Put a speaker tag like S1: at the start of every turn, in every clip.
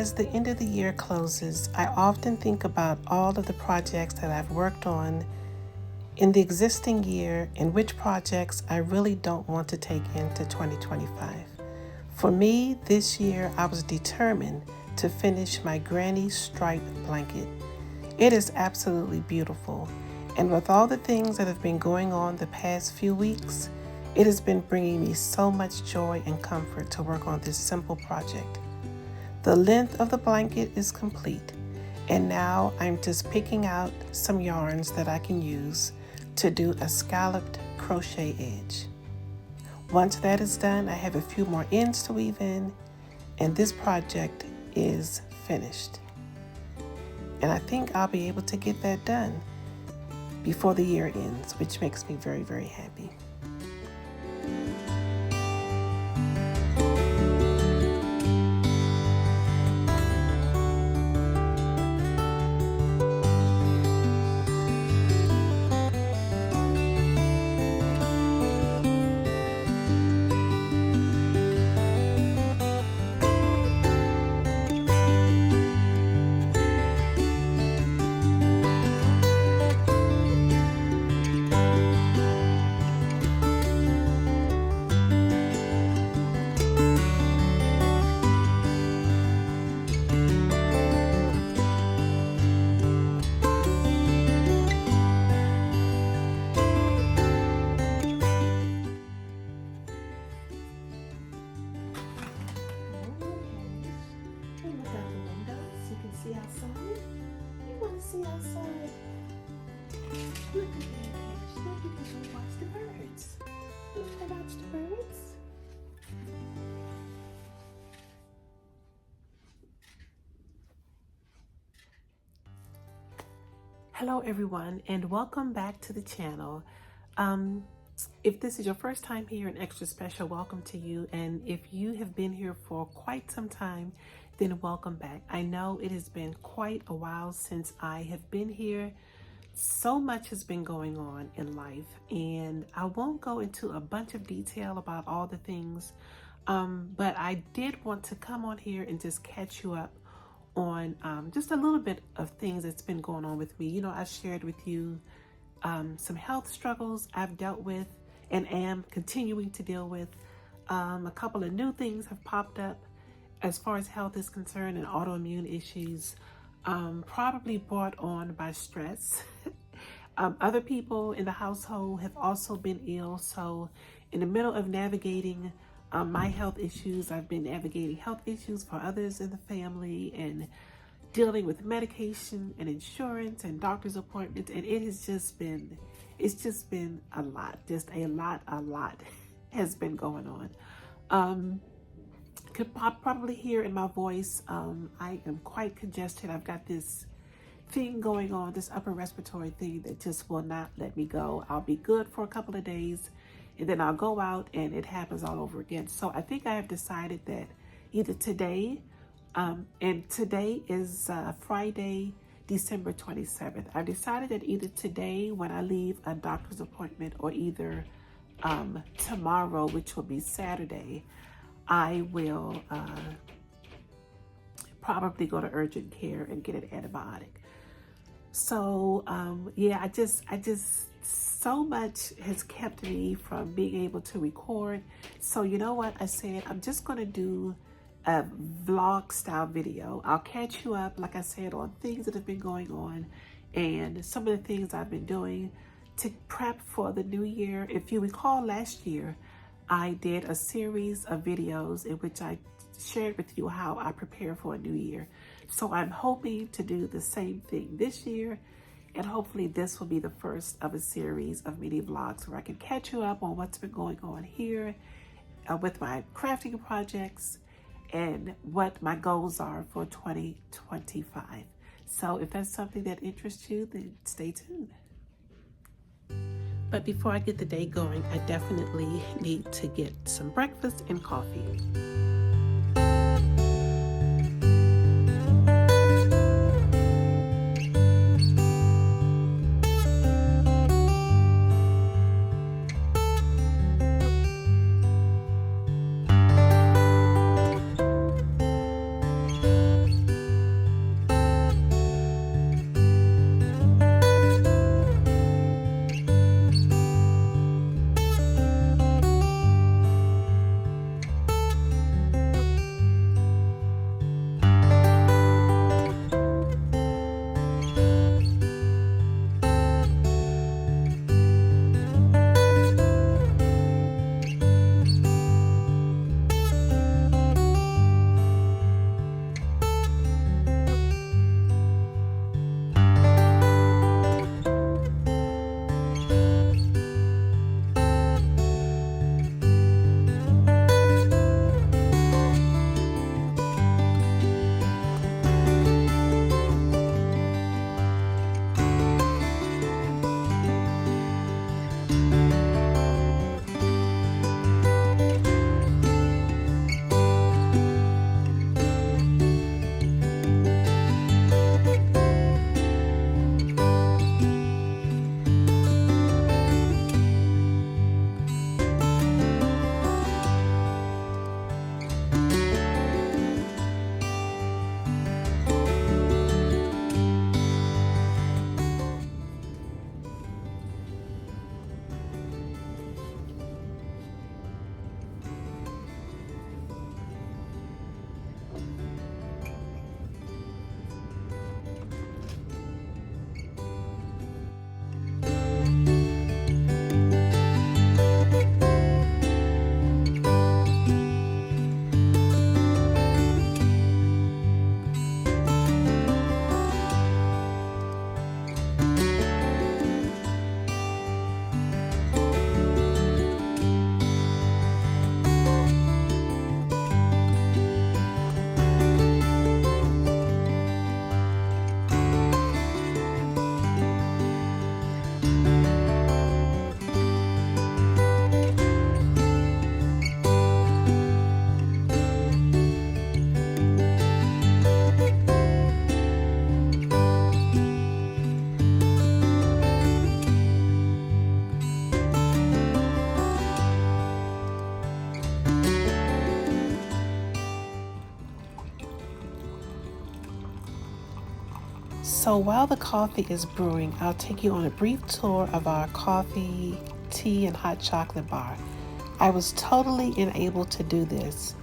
S1: As the end of the year closes, I often think about all of the projects that I've worked on in the existing year and which projects I really don't want to take into 2025. For me, this year I was determined to finish my granny striped blanket. It is absolutely beautiful, and with all the things that have been going on the past few weeks, it has been bringing me so much joy and comfort to work on this simple project. The length of the blanket is complete, and now I'm just picking out some yarns that I can use to do a scalloped crochet edge. Once that is done, I have a few more ends to weave in, and this project is finished. And I think I'll be able to get that done before the year ends, which makes me very, very happy. See outside? You want to see outside? Look at that, Cash. Now you can go watch the birds. You want to watch the birds? Hello, everyone, and welcome back to the channel. If this is your first time here, an extra special welcome to you. And if you have been here for quite some time, then welcome back. I know it has been quite a while since I have been here. So much has been going on in life, and I won't go into a bunch of detail about all the things, but I did want to come on here and just catch you up on just a little bit of things that's been going on with me. You know, I shared with you some health struggles I've dealt with and am continuing to deal with. A couple of new things have popped up as far as health is concerned, and autoimmune issues, probably brought on by stress. Other people in the household have also been ill, so in the middle of navigating my health issues, I've been navigating health issues for others in the family and dealing with medication and insurance and doctor's appointments, and it's just been a lot. Just a lot has been going on. Could probably hear in my voice, I am quite congested. I've got this thing going on, this upper respiratory thing that just will not let me go. I'll be good for a couple of days, and then I'll go out and it happens all over again. So I think I have decided that either today, and today is Friday, December 27th. I've decided that either today when I leave a doctor's appointment, or either tomorrow, which will be Saturday, I will probably go to urgent care and get an antibiotic. So yeah, I just so much has kept me from being able to record. So you know what? I said I'm just going to do a vlog style video. I'll catch you up, like I said, on things that have been going on and some of the things I've been doing to prep for the new year. If you recall, last year I did a series of videos in which I shared with you how I prepare for a new year. So I'm hoping to do the same thing this year, and hopefully this will be the first of a series of mini vlogs where I can catch you up on what's been going on here with my crafting projects and what my goals are for 2025. So if that's something that interests you, then stay tuned. But before I get the day going, I definitely need to get some breakfast and coffee. So while the coffee is brewing, I'll take you on a brief tour of our coffee, tea, and hot chocolate bar. I was totally enabled to do this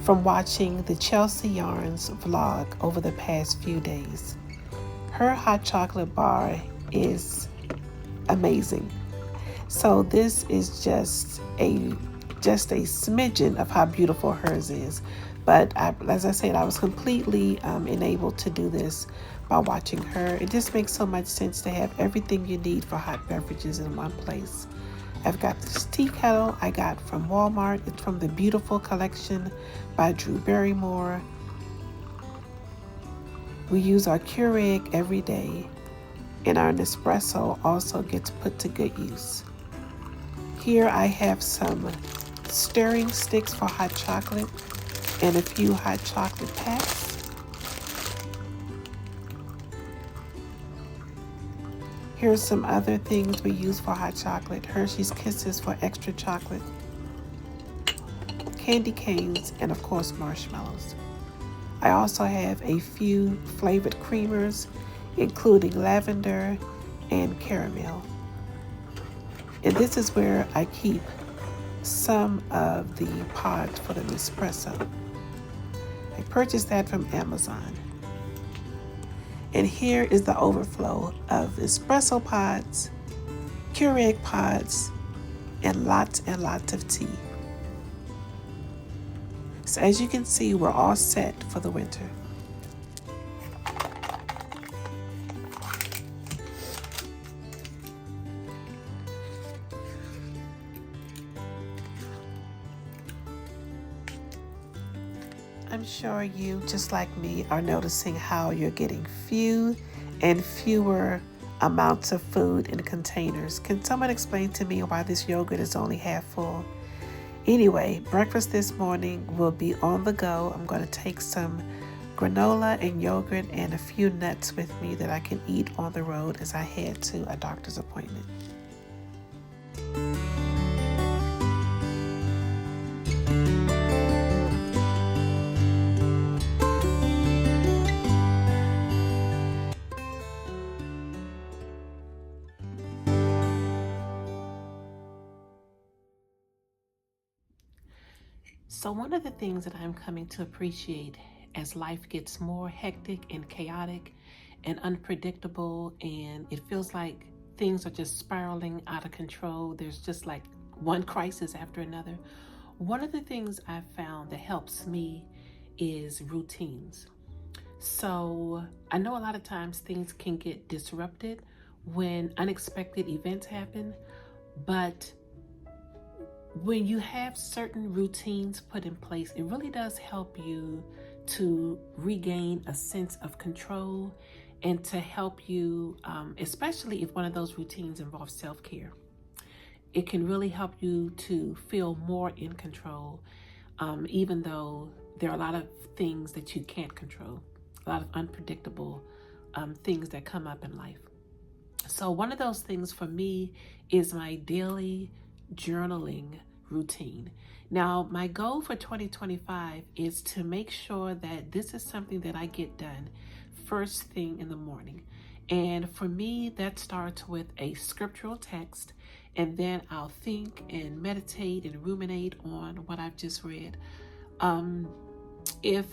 S1: from watching the Chelsea Yarns vlog over the past few days. Her hot chocolate bar is amazing. So this is just a smidgen of how beautiful hers is. But as I said, I was completely enabled to do this by watching her. It just makes so much sense to have everything you need for hot beverages in one place. I've got this tea kettle I got from Walmart. It's from the Beautiful Collection by Drew Barrymore. We use our Keurig every day, and our Nespresso also gets put to good use. Here I have some stirring sticks for hot chocolate and a few hot chocolate packs. Here's some other things we use for hot chocolate. Hershey's Kisses for extra chocolate, candy canes, and of course marshmallows. I also have a few flavored creamers, including lavender and caramel. And this is where I keep some of the pods for the Nespresso. I purchased that from Amazon. And here is the overflow of espresso pods, Keurig pods, and lots of tea. So as you can see, we're all set for the winter. I'm sure you, just like me, are noticing how you're getting few and fewer amounts of food in containers. Can someone explain to me why this yogurt is only half full? Anyway, breakfast this morning will be on the go. I'm going to take some granola and yogurt and a few nuts with me that I can eat on the road as I head to a doctor's appointment. So one of the things that I'm coming to appreciate as life gets more hectic and chaotic and unpredictable, and it feels like things are just spiraling out of control. There's just like one crisis after another. One of the things I've found that helps me is routines. So I know a lot of times things can get disrupted when unexpected events happen, but when you have certain routines put in place, it really does help you to regain a sense of control and to help you, especially if one of those routines involves self-care. It can really help you to feel more in control, even though there are a lot of things that you can't control, a lot of unpredictable things that come up in life. So one of those things for me is my daily journaling routine. Now, my goal for 2025 is to make sure that this is something that I get done first thing in the morning. And for me, that starts with a scriptural text, and then I'll think and meditate and ruminate on what I've just read. If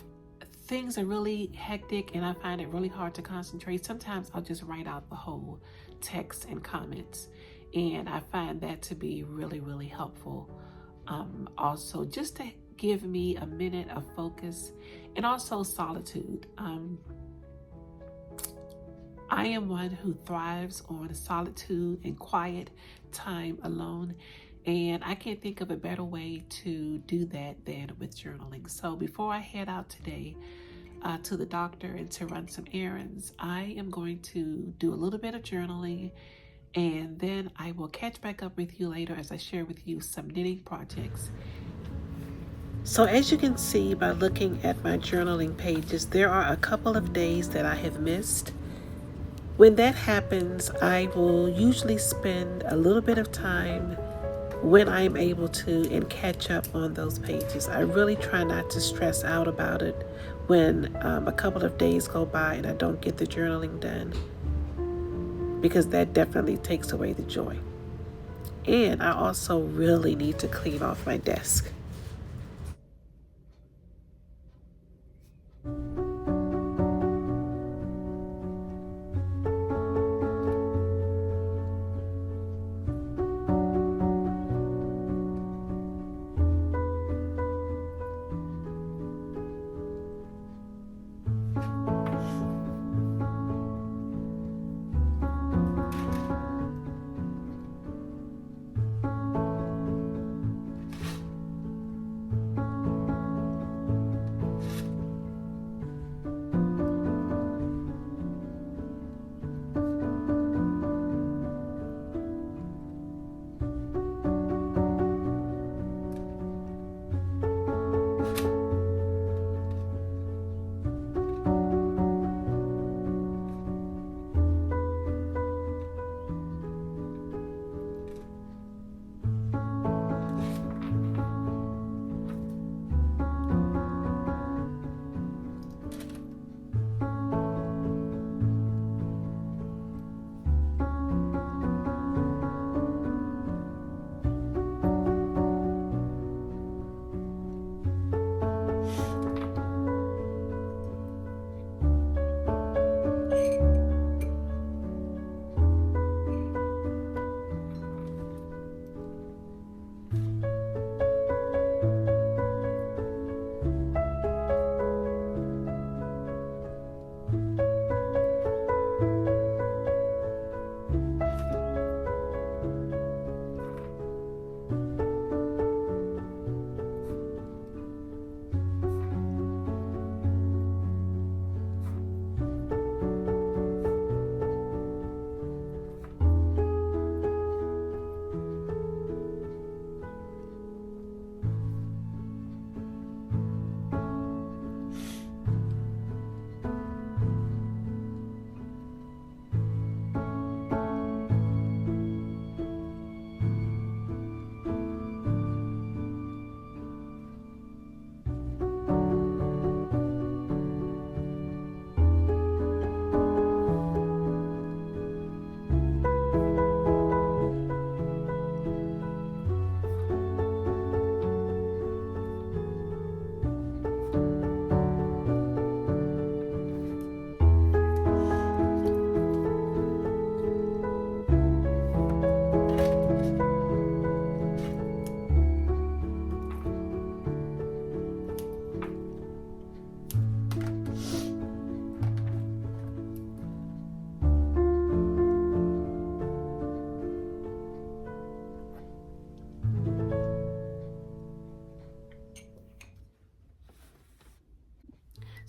S1: things are really hectic and I find it really hard to concentrate, sometimes I'll just write out the whole text and comments. And I find that to be really, really helpful. Also, just to give me a minute of focus and also solitude. I am one who thrives on solitude and quiet time alone. And I can't think of a better way to do that than with journaling. So before I head out today to the doctor and to run some errands, I am going to do a little bit of journaling, and then I will catch back up with you later as I share with you some knitting projects. So as you can see by looking at my journaling pages, there are a couple of days that I have missed. When that happens, I will usually spend a little bit of time when I'm able to and catch up on those pages. I really try not to stress out about it when a couple of days go by and I don't get the journaling done, because that definitely takes away the joy. And I also really need to clean off my desk.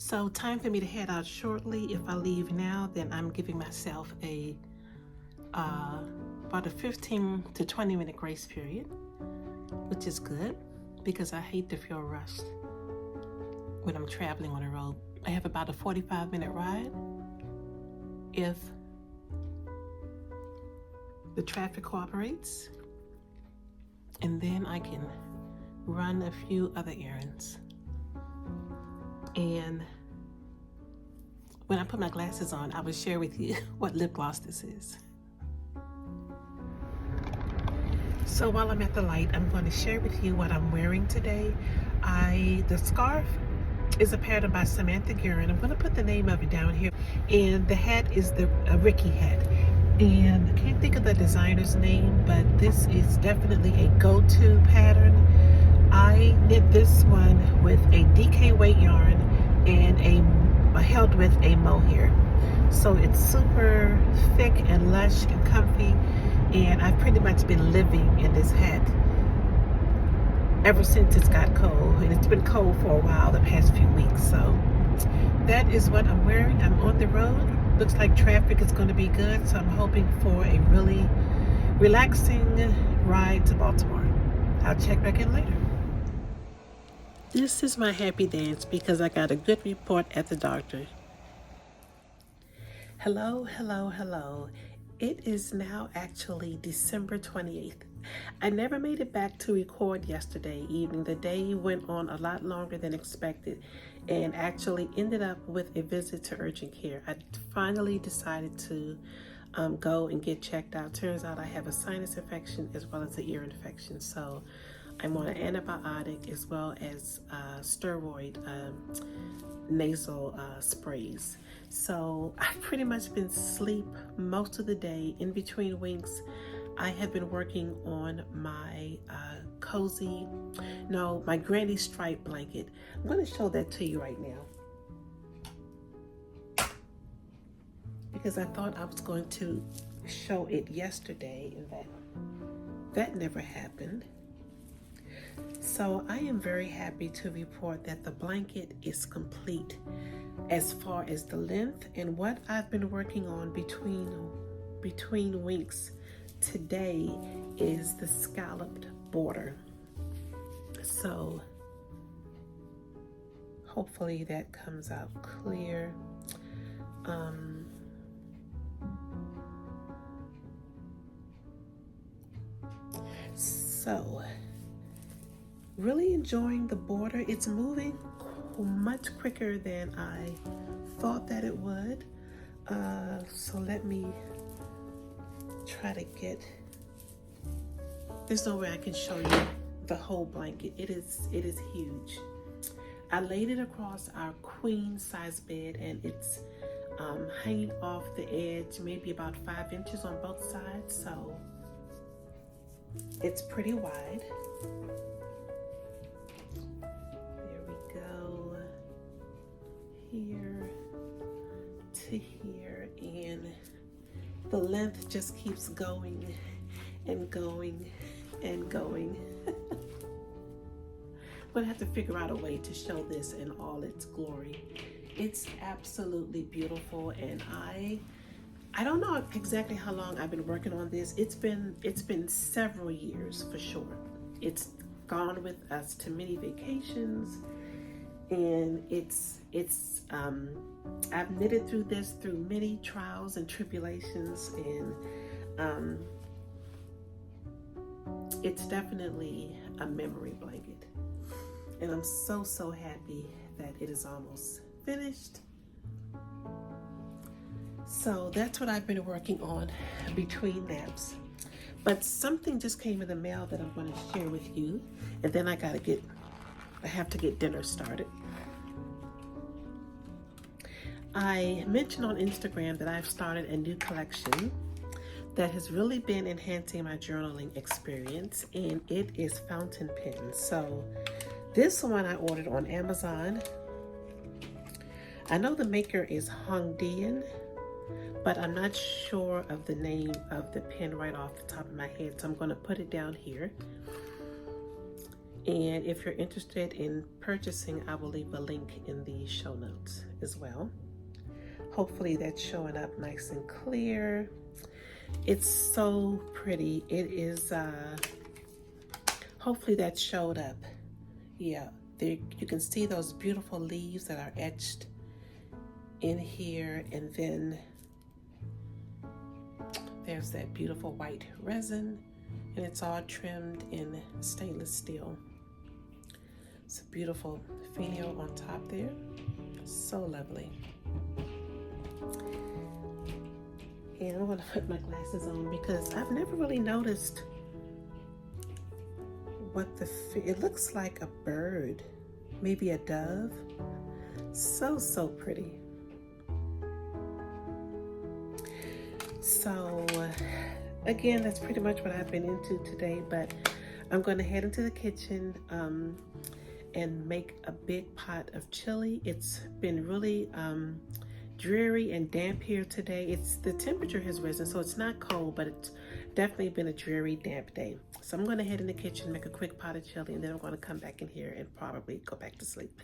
S1: So time for me to head out shortly. If I leave now, then I'm giving myself a about a 15 to 20 minute grace period, which is good because I hate to feel rushed when I'm traveling on the road. I have about a 45-minute ride if the traffic cooperates, and then I can run a few other errands. And when I put my glasses on, I will share with you what lip gloss this is. So while I'm at the light, I'm going to share with you what I'm wearing today. The scarf is a pattern by Samantha Guerin. I'm going to put the name of it down here. And the hat is the Ricky hat. And I can't think of the designer's name, but this is definitely a go-to pattern. I knit this one with a DK weight yarn and held with a mohair. So it's super thick and lush and comfy, and I've pretty much been living in this hat ever since it's got cold, and it's been cold for a while the past few weeks. So that is what I'm wearing. I'm on the road. Looks like traffic is going to be good, so I'm hoping for a really relaxing ride to Baltimore. I'll check back in later. This is my happy dance because I got a good report at the doctor. Hello, hello, hello. It is now actually December 28th, I never made it back to record yesterday evening. The day went on a lot longer than expected and actually ended up with a visit to urgent care. I finally decided to go and get checked out. Turns out I have a sinus infection as well as an ear infection. So I'm on an antibiotic as well as steroid nasal sprays. So I've pretty much been asleep most of the day. In between winks, I have been working on my my granny stripe blanket. I'm going to show that to you right now because I thought I was going to show it yesterday and that never happened. So I am very happy to report that the blanket is complete as far as the length, and what I've been working on between winks today is the scalloped border. So hopefully that comes out clear. So really enjoying the border. It's moving much quicker than I thought that it would. So let me try to get, there's no way I can show you the whole blanket. It is huge. I laid it across our queen size bed and it's hanging off the edge, maybe about 5 inches on both sides. So it's pretty wide. There we go. Here to here, and the length just keeps going and going and going. I'm gonna have to figure out a way to show this in all its glory. It's absolutely beautiful, and I don't know exactly how long I've been working on this. It's been several years for sure. It's gone with us to many vacations, and I've knitted through this through many trials and tribulations, and it's definitely a memory blanket. And I'm so happy that it is almost finished. So that's what I've been working on between naps. But something just came in the mail that I'm going to share with you, and then I have to get dinner started. I mentioned on Instagram that I've started a new collection that has really been enhancing my journaling experience, and it is fountain pens. So this one I ordered on Amazon. I know the maker is Hongdian, but I'm not sure of the name of the pen right off the top of my head, so I'm going to put it down here. And if you're interested in purchasing, I will leave a link in the show notes as well. Hopefully that's showing up nice and clear. It's so pretty. It is, hopefully that showed up. Yeah, there, you can see those beautiful leaves that are etched in here, and then there's that beautiful white resin, and it's all trimmed in stainless steel. It's a beautiful finial on top there. So lovely. And I'm gonna put my glasses on because I've never really noticed what it looks like a bird, maybe a dove. So pretty. So again, that's pretty much what I've been into today, but I'm going to head into the kitchen and make a big pot of chili. It's been really dreary and damp here today. The temperature has risen, so it's not cold, but it's definitely been a dreary, damp day. So I'm going to head in the kitchen, make a quick pot of chili, and then I'm going to come back in here and probably go back to sleep.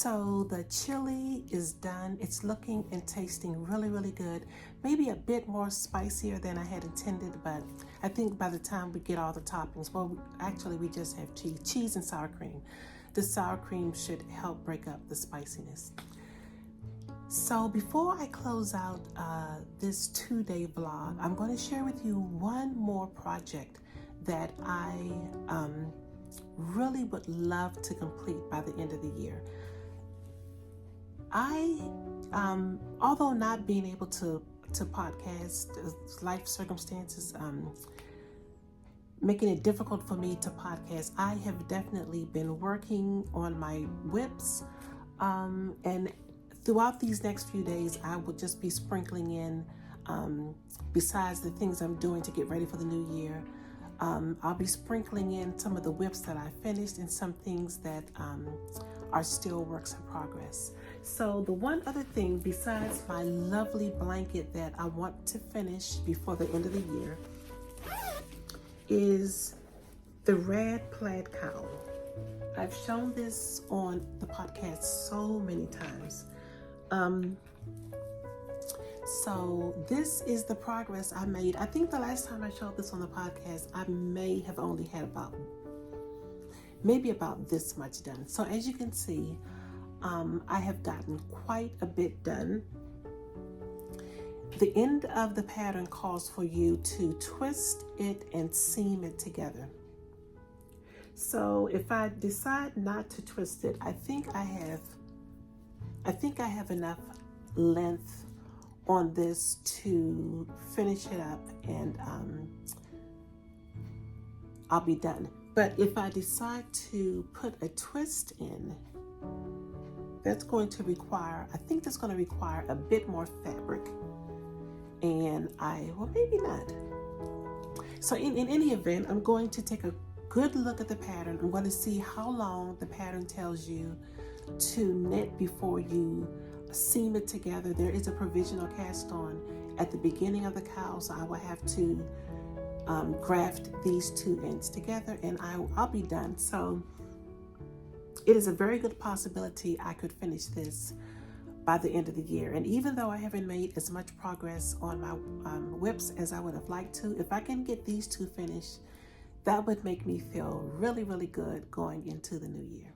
S1: So the chili is done. It's looking and tasting really, really good. Maybe a bit more spicier than I had intended, but I think by the time we get all the toppings, well, actually we just have cheese and sour cream. The sour cream should help break up the spiciness. So before I close out this 2-day vlog, I'm going to share with you one more project that I really would love to complete by the end of the year. Although not being able to podcast, life circumstances making it difficult for me to podcast, I have definitely been working on my whips, and throughout these next few days, I will just be sprinkling in, besides the things I'm doing to get ready for the new year, I'll be sprinkling in some of the whips that I finished and some things that are still works in progress. So the one other thing besides my lovely blanket that I want to finish before the end of the year is the red plaid cowl. I've shown this on the podcast so many times. So this is the progress I made. I think the last time I showed this on the podcast, I may have only had maybe about this much done. So as you can see, I have gotten quite a bit done. The end of the pattern calls for you to twist it and seam it together. So if I decide not to twist it, I think I have enough length on this to finish it up, and I'll be done. But if I decide to put a twist in, that's going to require a bit more fabric, and maybe not. So in any event, I'm going to take a good look at the pattern. I'm going to see how long the pattern tells you to knit before you seam it together. There is a provisional cast on at the beginning of the cowl, so I will have to graft these two ends together, and I'll be done. So it is a very good possibility I could finish this by the end of the year. And even though I haven't made as much progress on my whips as I would have liked to, if I can get these two finished, that would make me feel really, really good going into the new year.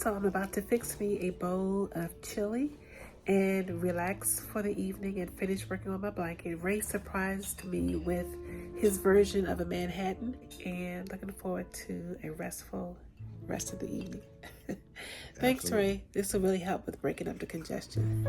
S1: So I'm about to fix me a bowl of chili and relax for the evening and finish working on my blanket. Ray surprised me with his version of a Manhattan, and looking forward to a restful rest of the evening. Thanks,
S2: Absolutely.
S1: Ray. This will really help with breaking up the congestion.